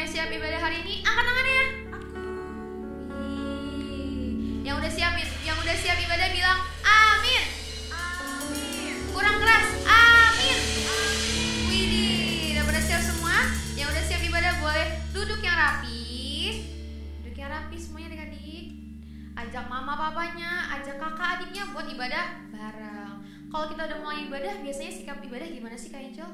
semuanya siap ibadah hari ini? Angkat tangannya. Yang udah siap ibadah bilang amin. Amin. Kurang keras. Amin. Amin. Widih, udah pada siap semua? Yang udah siap ibadah boleh duduk yang rapi. Duduk yang rapi semuanya adik-adik. Ajak mama papanya, ajak kakak adiknya buat ibadah bareng. Kalau kita udah mulai ibadah, biasanya sikap ibadah gimana sih Kak Angel?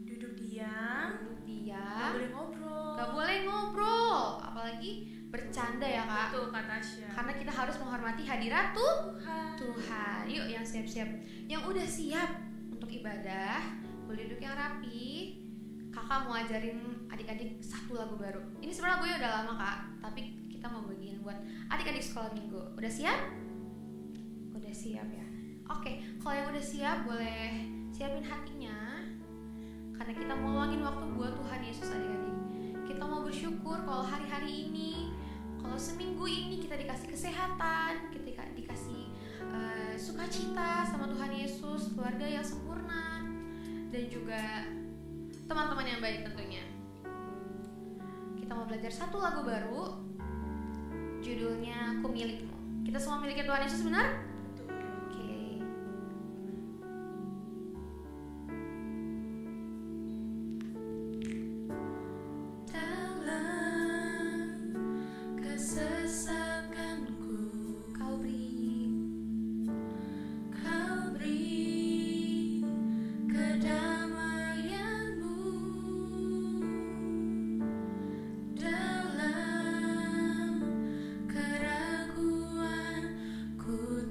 Duduk diam. Gak boleh ngobrol. Gak boleh ngobrol, apalagi bercanda ya Kak. Betul kata Tasya. Karena kita harus menghormati hadirat Tuhan. Yuk yang siap-siap. Yang udah siap untuk ibadah, boleh duduk yang rapi. Kakak mau ajarin adik-adik satu lagu baru. Ini sebenarnya lagunya udah lama Kak, tapi kita mau bagiin buat adik-adik sekolah minggu. Udah siap? Udah siap ya. Oke, kalau yang udah siap boleh siapin hatinya. Karena kita mau luangin waktu buat Tuhan Yesus adik-adik. Kita mau bersyukur kalau hari-hari ini, kalau seminggu ini kita dikasih kesehatan, kita dikasih sukacita sama Tuhan Yesus, keluarga yang sempurna, dan juga teman-teman yang baik tentunya. Kita mau belajar satu lagu baru, judulnya Ku Milikmu. Kita semua miliknya Tuhan Yesus, benar? Dalam keraguan ku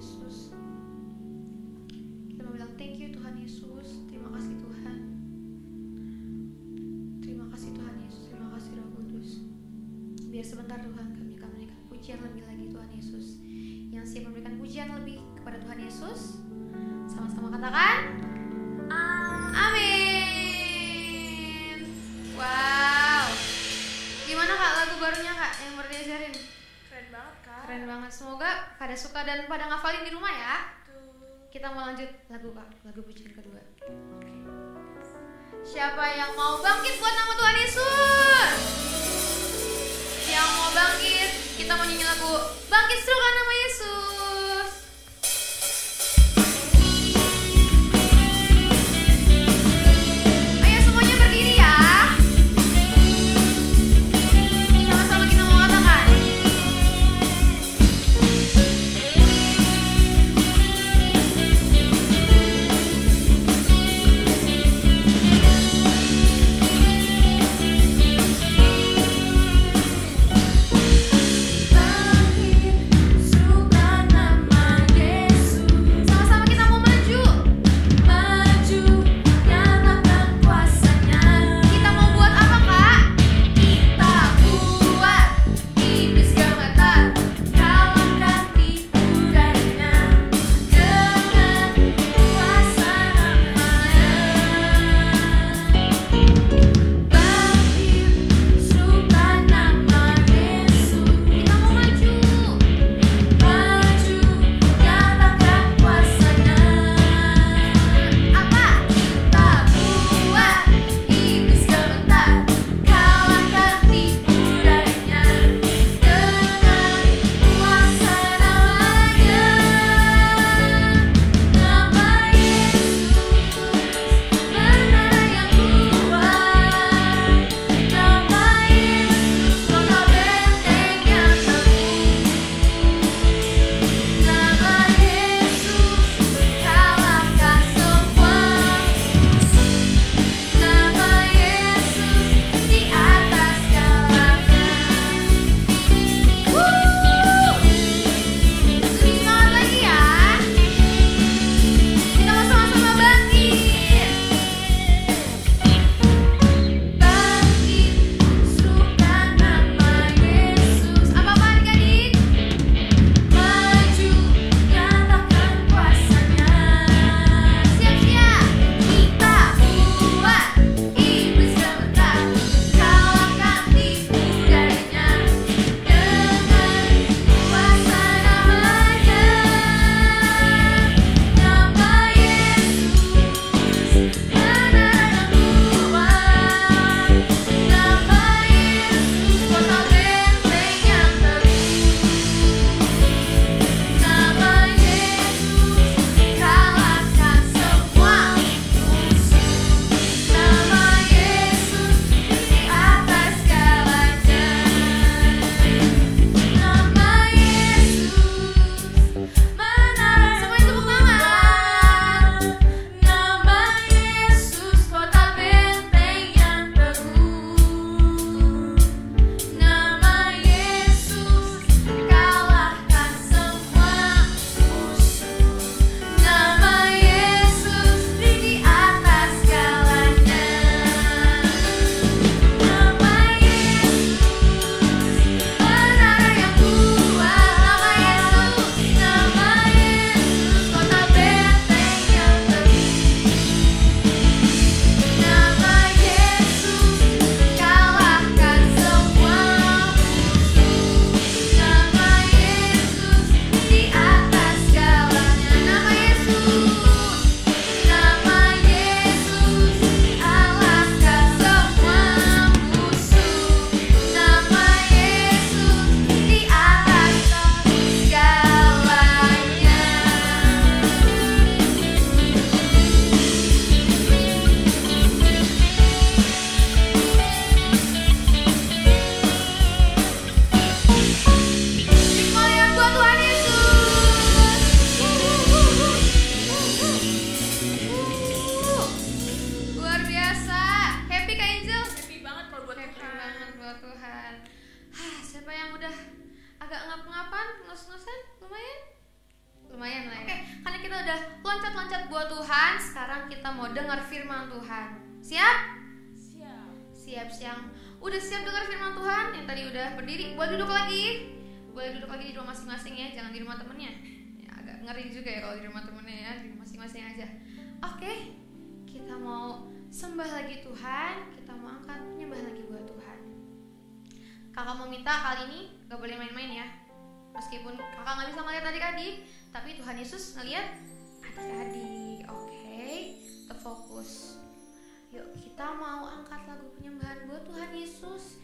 Yesus. Kita mau bilang thank you Tuhan Yesus. Terima kasih Tuhan. Terima kasih Tuhan Yesus. Terima kasih Roh Kudus. Biar sebentar Tuhan kami akan memberikan pujian lebih lagi Tuhan Yesus. Yang siap memberikan pujian lebih kepada Tuhan Yesus, sama-sama katakan amin. Wow. Gimana Kak lagu barunya Kak yang baru diajarin? Keren banget Kak. Keren banget. Semoga pada suka dan pada ngafalin di rumah ya. Tuh. Kita mau lanjut lagu Kak, lagu pujian kedua. Oke. Siapa yang mau bangkit buat nama Tuhan Yesus? Yang mau bangkit, kita mau nyanyi lagu Bangkit Serukan Nama Yesus. Ayo semuanya berdiri ya. Sama-sama kita mau katakan Bangkit loncat buat Tuhan. Sekarang kita mau dengar firman Tuhan. Siap? Siap. Siap siang. Udah siap dengar firman Tuhan? Yang tadi udah berdiri, boleh duduk lagi. Boleh duduk lagi di rumah masing-masing ya, jangan di rumah temennya. Ya, agak ngeri juga ya kalau di rumah temennya ya, di rumah masing-masing aja. Oke, kita mau sembah lagi Tuhan, kita mau angkat penyembah lagi buat Tuhan. Kakak mau minta kali ini gak boleh main-main ya. Meskipun kakak gak bisa ngeliat adik-adik, tapi Tuhan Yesus ngeliat adik-adik. Oke, terfokus. Yuk kita mau angkat lagu penyembahan buat Tuhan Yesus.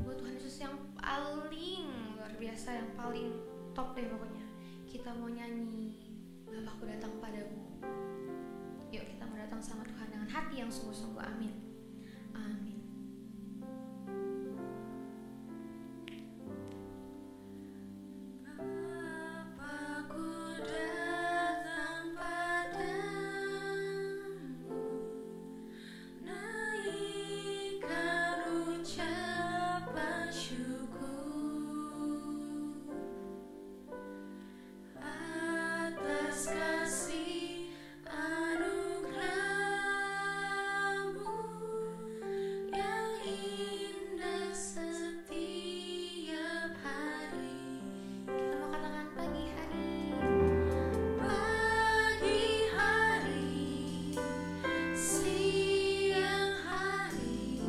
Buat Tuhan Yesus yang paling luar biasa, yang paling top deh pokoknya. Kita mau nyanyi Bapakku datang padamu. Yuk kita mau datang sama Tuhan dengan hati yang sungguh-sungguh. Amin. Amin. Bapakku datang padamu, naikkan ucapan syukur atas kasih anugerah-Mu yang indah setiap hari. Kita mau katakan pagi hari, siang hari,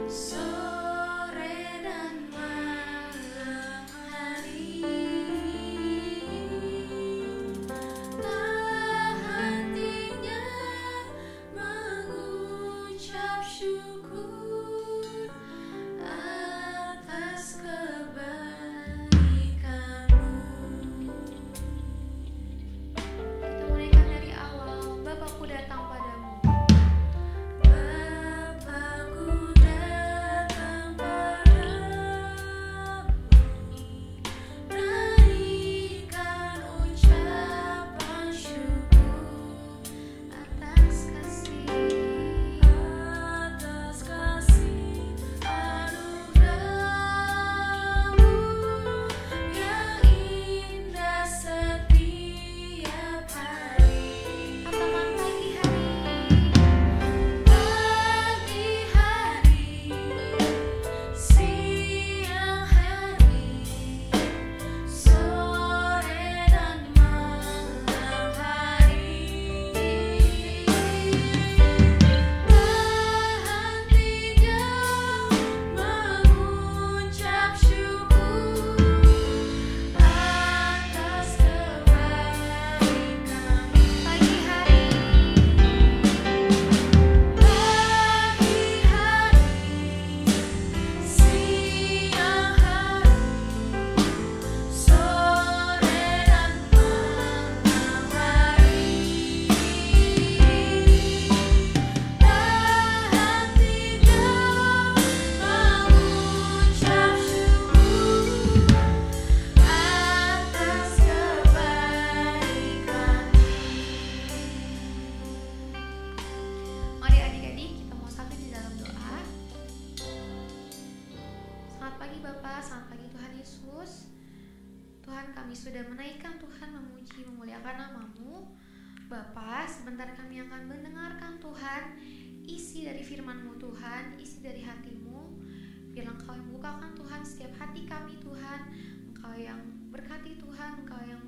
sore dan malam hari. Tak hentinya mengucap syukur atas kebaikan-Mu. Kita mulaikan dari awal. Bapakku datang padamu. Bapakku datang padamu, naikkan ucapan syukur atas kasih anugerah-Mu yang indah setiap hari. Katakan pagi hari, siang hari, sore dan malam hari. Tak hentinya mengucap syukur atas kebaikan. Pagi hari, siang hari, sore dan malam hari. Tak hentinya mengucap syukur atas kebaikan. Mari adik-adik kita mau satu di dalam doa. Selamat pagi Bapak, selamat pagi Tuhan Yesus. Tuhan, kami sudah menaikkan Tuhan, memuji, memuliakan nama-Mu. Bapa, sebentar kami akan mendengarkan Tuhan isi dari firman-Mu Tuhan, isi dari hati-Mu. Biarlah Engkau yang bukakan Tuhan setiap hati kami Tuhan. Engkau yang berkati Tuhan, Engkau yang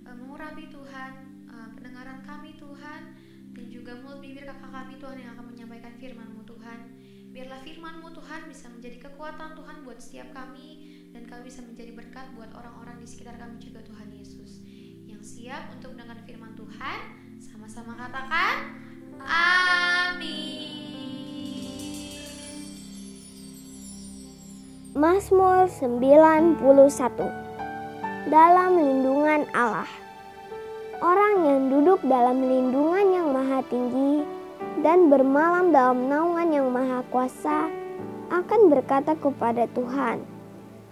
mengurapi Tuhan pendengaran kami Tuhan, dan juga mulut bibir kakak kami Tuhan yang akan menyampaikan firman-Mu Tuhan. Biarlah firman-Mu Tuhan bisa menjadi kekuatan Tuhan buat setiap kami, dan kami bisa menjadi berkat buat orang-orang di sekitar kami juga Tuhan Yesus. Yang siap untuk mendengar firman Tuhan, sama-sama katakan amin. Mazmur 91. Dalam lindungan Allah. Orang yang duduk dalam lindungan yang maha tinggi dan bermalam dalam naungan yang maha kuasa akan berkata kepada Tuhan,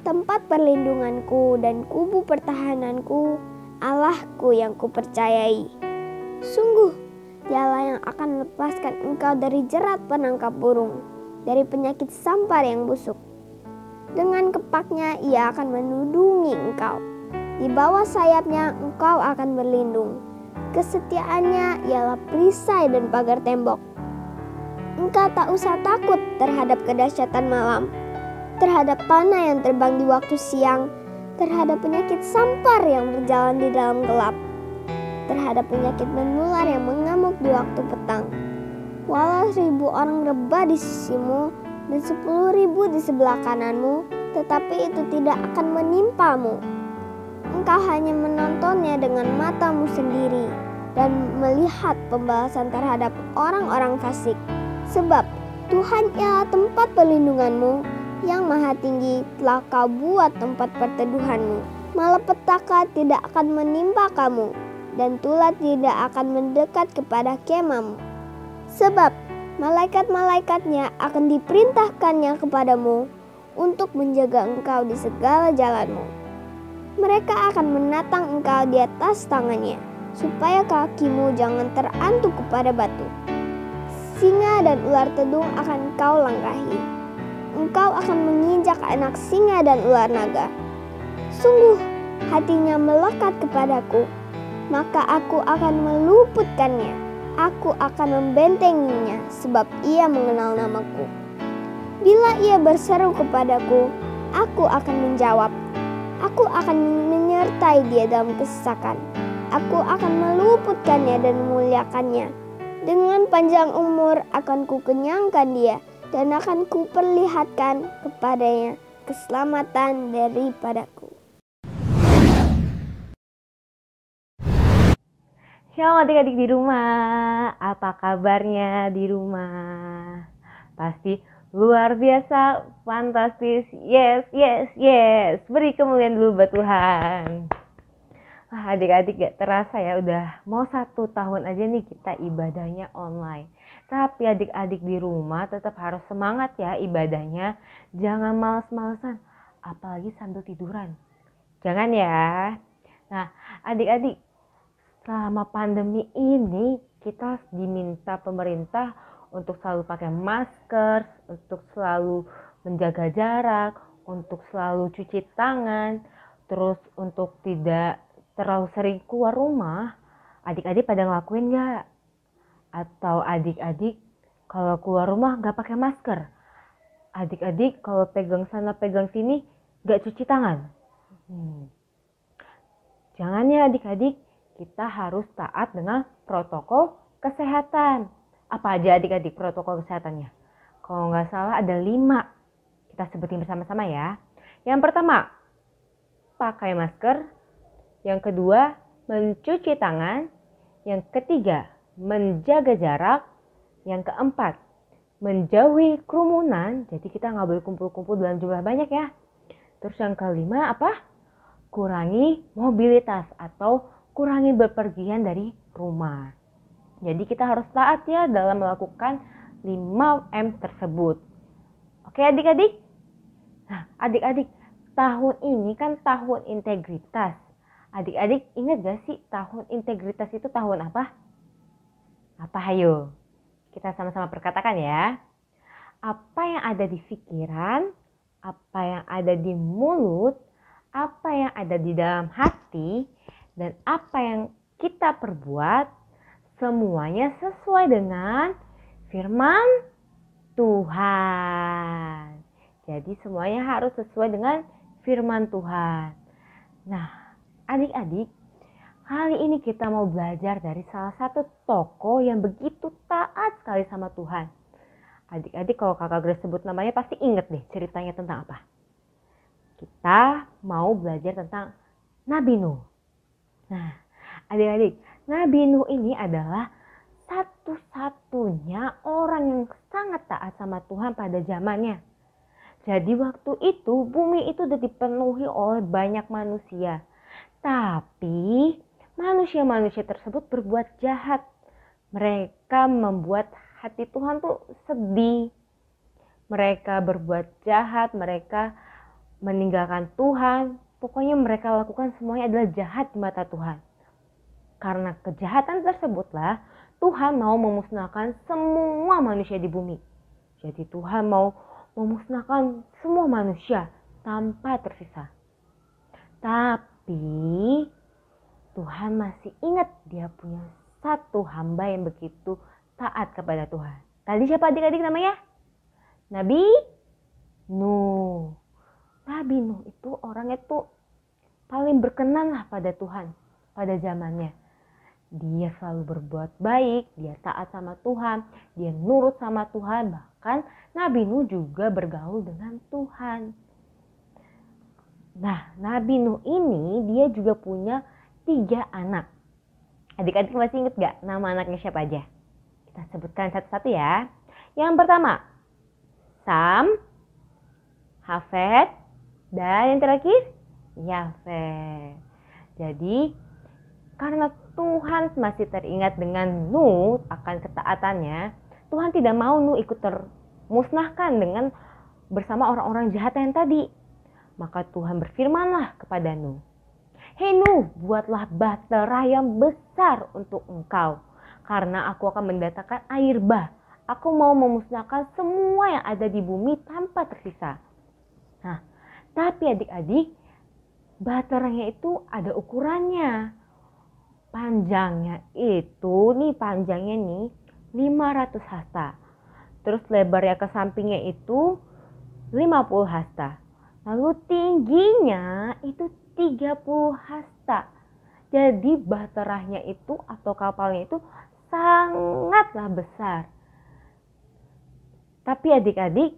tempat perlindunganku dan kubu pertahananku, Allahku yang kupercayai. Sungguh, Dialah yang akan melepaskan engkau dari jerat penangkap burung, dari penyakit sampar yang busuk. Dengan kepaknya ia akan menudungi engkau. Di bawah sayapnya engkau akan berlindung. Kesetiaannya ialah perisai dan pagar tembok. Engkau tak usah takut terhadap kedahsyatan malam, terhadap panah yang terbang di waktu siang, terhadap penyakit sampar yang berjalan di dalam gelap, terhadap penyakit menular yang mengamuk di waktu petang. Walau 1.000 orang rebah di sisimu dan 10.000 di sebelah kananmu, tetapi itu tidak akan menimpamu. Engkau hanya menontonnya dengan matamu sendiri dan melihat pembalasan terhadap orang-orang fasik. Sebab Tuhan ialah tempat perlindunganmu, yang maha tinggi telah kau buat tempat perteduhanmu. Malapetaka tidak akan menimpa kamu, dan tulah tidak akan mendekat kepada kemahmu. Sebab malaikat-malaikatnya akan diperintahkannya kepadamu untuk menjaga engkau di segala jalanmu. Mereka akan menatang engkau di atas tangannya, supaya kakimu jangan terantuk kepada batu. Singa dan ular tedung akan kau langkahi. Engkau akan menginjak anak singa dan ular naga. Sungguh hatinya melekat kepadaku, maka aku akan meluputkannya. Aku akan membentenginya, sebab ia mengenal namaku. Bila ia berseru kepadaku, aku akan menjawab. Aku akan menyertai dia dalam kesesakan. Aku akan meluputkannya dan memuliakannya. Dengan panjang umur akan kukenyangkan dia, dan akan kuperlihatkan kepadanya keselamatan daripadaku. Shalom adik-adik di rumah, apa kabarnya di rumah? Pasti luar biasa, fantastis, yes. Beri kemuliaan dulu buat Tuhan. Wah, adik-adik gak terasa ya, udah mau 1 tahun aja nih kita ibadahnya online. Tapi adik-adik di rumah tetap harus semangat ya ibadahnya. Jangan males-malesan, apalagi sambil tiduran. Jangan ya. Nah, adik-adik, selama pandemi ini kita diminta pemerintah untuk selalu pakai masker, untuk selalu menjaga jarak, untuk selalu cuci tangan, terus untuk tidak terlalu sering keluar rumah. Adik-adik pada ngelakuin gak? Atau adik-adik kalau keluar rumah gak pakai masker? Adik-adik kalau pegang sana pegang sini gak cuci tangan? Jangan ya adik-adik, kita harus taat dengan protokol kesehatan. Apa aja adik-adik protokol kesehatannya? Kalau nggak salah ada 5. Kita sebutin bersama-sama ya. Yang pertama, pakai masker. Yang kedua, mencuci tangan. Yang ketiga, menjaga jarak. Yang keempat, menjauhi kerumunan. Jadi kita nggak boleh kumpul-kumpul dalam jumlah banyak ya. Terus yang kelima apa? Kurangi mobilitas atau kurangi berpergian dari rumah. Jadi kita harus taat ya dalam melakukan 5M tersebut. Oke adik-adik? Nah adik-adik, tahun ini kan tahun integritas. Adik-adik ingat gak sih tahun integritas itu tahun apa? Apa hayo? Kita sama-sama perkatakan ya. Apa yang ada di pikiran, apa yang ada di mulut, apa yang ada di dalam hati, dan apa yang kita perbuat, semuanya sesuai dengan firman Tuhan. Jadi semuanya harus sesuai dengan firman Tuhan. Nah, adik-adik, kali ini kita mau belajar dari salah satu tokoh yang begitu taat sekali sama Tuhan. Adik-adik kalau kakak Grace sebut namanya pasti inget deh ceritanya tentang apa. Kita mau belajar tentang Nabi Nuh. Nah, adik-adik, Nabi Nuh ini adalah satu-satunya orang yang sangat taat sama Tuhan pada zamannya. Jadi waktu itu bumi itu udah dipenuhi oleh banyak manusia. Tapi manusia-manusia tersebut berbuat jahat. Mereka membuat hati Tuhan tuh sedih. Mereka berbuat jahat, mereka meninggalkan Tuhan. Pokoknya mereka lakukan semuanya adalah jahat di mata Tuhan. Karena kejahatan tersebutlah Tuhan mau memusnahkan semua manusia di bumi. Jadi Tuhan mau memusnahkan semua manusia tanpa tersisa. Tapi Tuhan masih ingat dia punya satu hamba yang begitu taat kepada Tuhan. Tadi siapa adik-adik namanya? Nabi Nuh. Nabi Nuh itu orangnya tuh paling berkenan lah pada Tuhan pada zamannya. Dia selalu berbuat baik, dia taat sama Tuhan, dia nurut sama Tuhan. Bahkan Nabi Nuh juga bergaul dengan Tuhan. Nah, Nabi Nuh ini dia juga punya 3 anak. Adik-adik masih ingat gak nama anaknya siapa aja? Kita sebutkan satu-satu ya. Yang pertama, Sam, Hafet, dan yang terakhir, Yafet. Jadi, karena Tuhan masih teringat dengan Nuh akan ketaatannya, Tuhan tidak mau Nuh ikut termusnahkan dengan bersama orang-orang jahat yang tadi. Maka Tuhan berfirmanlah kepada Nuh, "Hei Nuh, buatlah bahtera yang besar untuk engkau, karena aku akan mendatangkan air bah. Aku mau memusnahkan semua yang ada di bumi tanpa tersisa." Nah, tapi adik-adik, bahteranya itu ada ukurannya. Panjangnya itu, panjangnya 500 hasta. Terus lebarnya ke sampingnya itu 50 hasta. Lalu tingginya itu 30 hasta. Jadi bahteranya itu atau kapalnya itu sangatlah besar. Tapi adik-adik,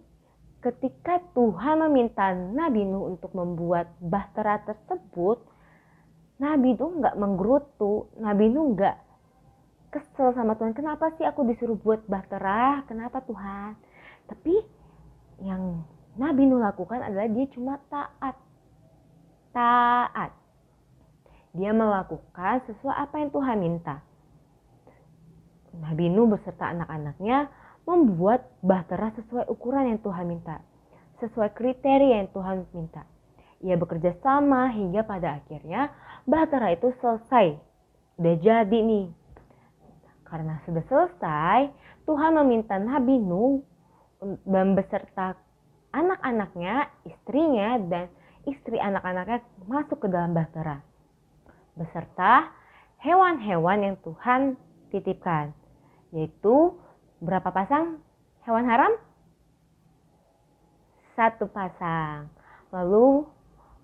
ketika Tuhan meminta Nabi Nuh untuk membuat bahtera tersebut, Nabi Nuh nggak menggerutu, Nabi Nuh nggak kesel sama Tuhan. Kenapa sih aku disuruh buat bahtera? Kenapa Tuhan? Tapi yang Nabi Nuh lakukan adalah dia cuma taat. Dia melakukan sesuai apa yang Tuhan minta. Nabi Nuh beserta anak-anaknya membuat bahtera sesuai ukuran yang Tuhan minta. Sesuai kriteria yang Tuhan minta. Ia bekerja sama hingga pada akhirnya bahtera itu selesai. Udah jadi nih. Karena sudah selesai, Tuhan meminta Nabi Nuh dan beserta anak-anaknya, istrinya, dan istri anak-anaknya masuk ke dalam bahtera. Beserta hewan-hewan yang Tuhan titipkan. Yaitu berapa pasang hewan haram? 1 pasang. Lalu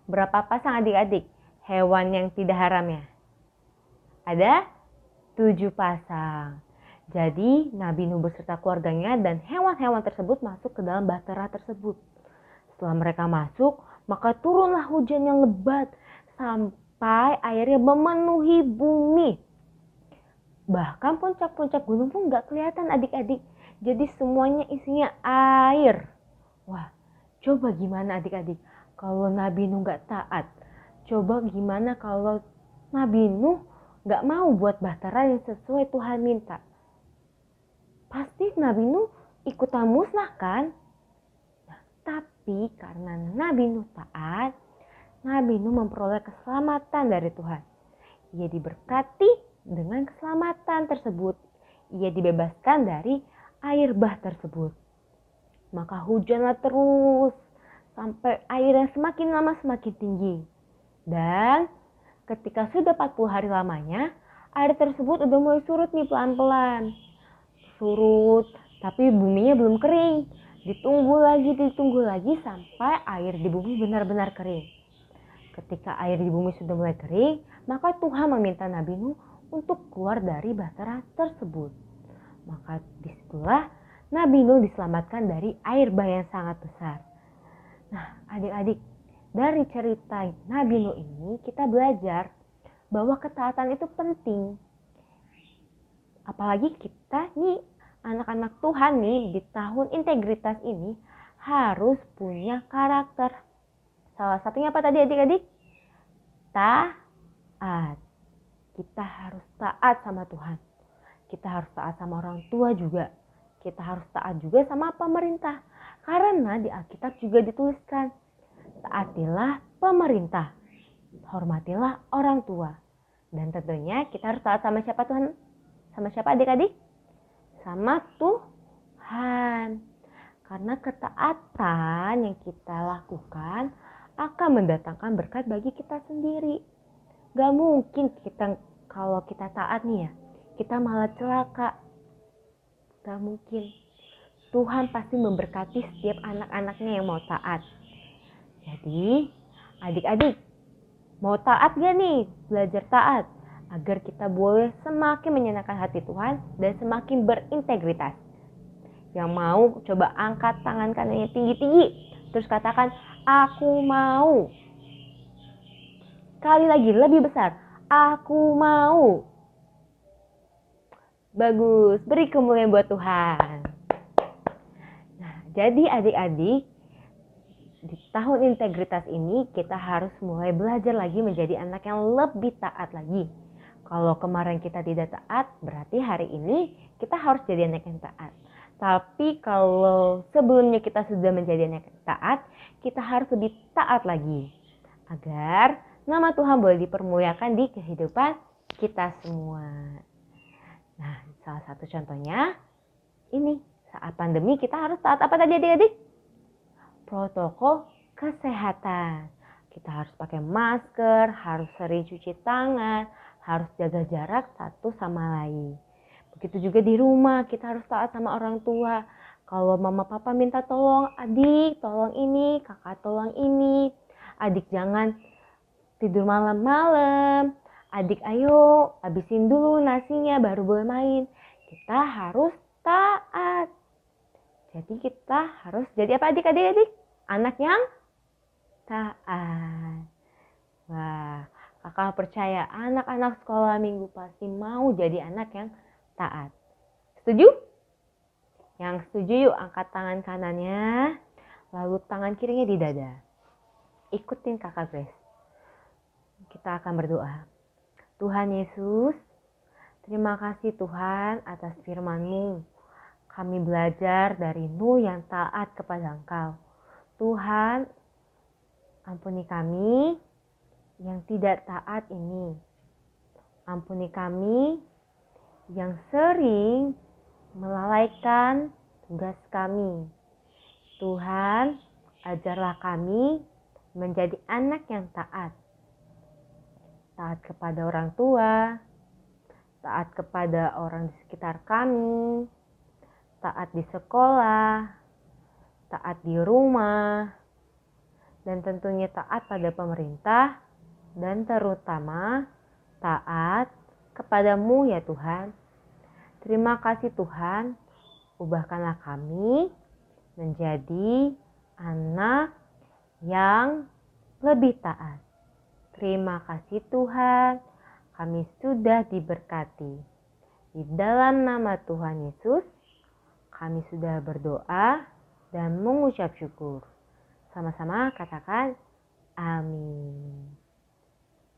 berapa pasang adik-adik hewan yang tidak haramnya? Ada 7 pasang. Jadi Nabi Nuh beserta keluarganya dan hewan-hewan tersebut masuk ke dalam bahtera tersebut. Setelah mereka masuk, maka turunlah hujan yang lebat sampai airnya memenuhi bumi. Bahkan puncak-puncak gunung pun gak kelihatan adik-adik. Jadi semuanya isinya air. Wah, coba gimana adik-adik kalau Nabi Nuh gak taat? Coba gimana kalau Nabi Nuh gak mau buat bahtera yang sesuai Tuhan minta? Pasti Nabi Nuh ikutan musnah kan? Nah, tapi karena Nabi Nuh taat, Nabi Nuh memperoleh keselamatan dari Tuhan. Ia diberkati dengan keselamatan tersebut. Ia dibebaskan dari air bah tersebut. Maka hujanlah terus sampai airnya semakin lama semakin tinggi. Dan ketika sudah 40 hari lamanya, air tersebut udah mulai surut nih pelan-pelan. Surut, tapi buminya belum kering. Ditunggu lagi sampai air di bumi benar-benar kering. Ketika air di bumi sudah mulai kering, maka Tuhan meminta Nabi Nuh untuk keluar dari bahtera tersebut. Maka disitulah Nabi Nuh diselamatkan dari air bah yang sangat besar. Nah, adik-adik, dari cerita Nabi Nuh ini kita belajar bahwa ketaatan itu penting. Apalagi kita nih anak-anak Tuhan nih di tahun integritas ini harus punya karakter. Salah satunya apa tadi adik-adik? Taat. Kita harus taat sama Tuhan. Kita harus taat sama orang tua juga. Kita harus taat juga sama pemerintah. Karena di Alkitab juga dituliskan, taatilah pemerintah, hormatilah orang tua. Dan tentunya kita harus taat sama siapa Tuhan? Sama siapa adik-adik? Sama Tuhan. Karena ketaatan yang kita lakukan akan mendatangkan berkat bagi kita sendiri. Gak mungkin kalau kita taat nih ya, kita malah celaka. Gak mungkin. Tuhan pasti memberkati setiap anak-anaknya yang mau taat. Jadi adik-adik, mau taat gak nih? Belajar taat agar kita boleh semakin menyenangkan hati Tuhan dan semakin berintegritas. Yang mau coba angkat tangan kanannya tinggi-tinggi. Terus katakan, aku mau. Sekali lagi, lebih besar. Aku mau. Bagus, beri kemuliaan buat Tuhan. Nah, jadi adik-adik, di tahun integritas ini kita harus mulai belajar lagi menjadi anak yang lebih taat lagi. Kalau kemarin kita tidak taat, berarti hari ini kita harus jadi anak yang taat. Tapi kalau sebelumnya kita sudah menjadi anak yang taat, kita harus lebih taat lagi. Agar nama Tuhan boleh dipermuliakan di kehidupan kita semua. Nah, salah satu contohnya ini. Saat pandemi kita harus taat apa tadi adik-adik? Protokol kesehatan. Kita harus pakai masker, harus sering cuci tangan, harus jaga jarak satu sama lain. Begitu juga di rumah, kita harus taat sama orang tua. Kalau mama papa minta tolong, adik tolong ini, kakak tolong ini. Adik jangan tidur malam-malam. Adik ayo habisin dulu nasinya baru boleh main. Kita harus taat. Jadi kita harus jadi apa adik-adik? Anak yang taat. Wah, kakak percaya anak-anak sekolah minggu pasti mau jadi anak yang taat. Setuju? Yang setuju yuk angkat tangan kanannya, lalu tangan kirinya di dada. Ikutin kakak Grace. Kita akan berdoa. Tuhan Yesus, terima kasih Tuhan atas firman-Mu. Kami belajar dari Nu yang taat kepada Engkau. Tuhan, ampuni kami yang tidak taat ini. Ampuni kami yang sering melalaikan tugas kami. Tuhan, ajarlah kami menjadi anak yang taat. Taat kepada orang tua, taat kepada orang di sekitar kami, taat di sekolah, taat di rumah, dan tentunya taat pada pemerintah, dan terutama taat kepadamu ya Tuhan. Terima kasih Tuhan, ubahkanlah kami menjadi anak yang lebih taat. Terima kasih Tuhan, kami sudah diberkati. Di dalam nama Tuhan Yesus, kami sudah berdoa dan mengucap syukur. Sama-sama katakan amin.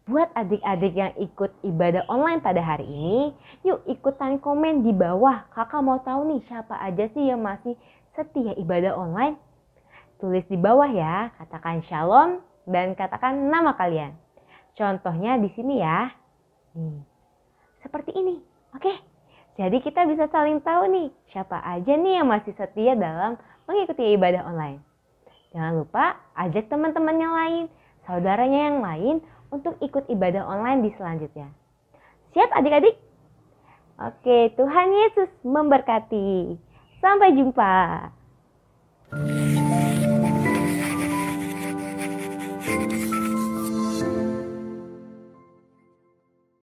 Buat adik-adik yang ikut ibadah online pada hari ini, yuk ikutan komen di bawah. Kakak mau tahu nih siapa aja sih yang masih setia ibadah online? Tulis di bawah ya, katakan shalom dan katakan nama kalian. Contohnya di sini ya. Nih, seperti ini. Oke. Jadi kita bisa saling tahu nih siapa aja nih yang masih setia dalam mengikuti ibadah online. Jangan lupa ajak teman-teman yang lain, saudaranya yang lain untuk ikut ibadah online di selanjutnya. Siap adik-adik? Oke, Tuhan Yesus memberkati. Sampai jumpa.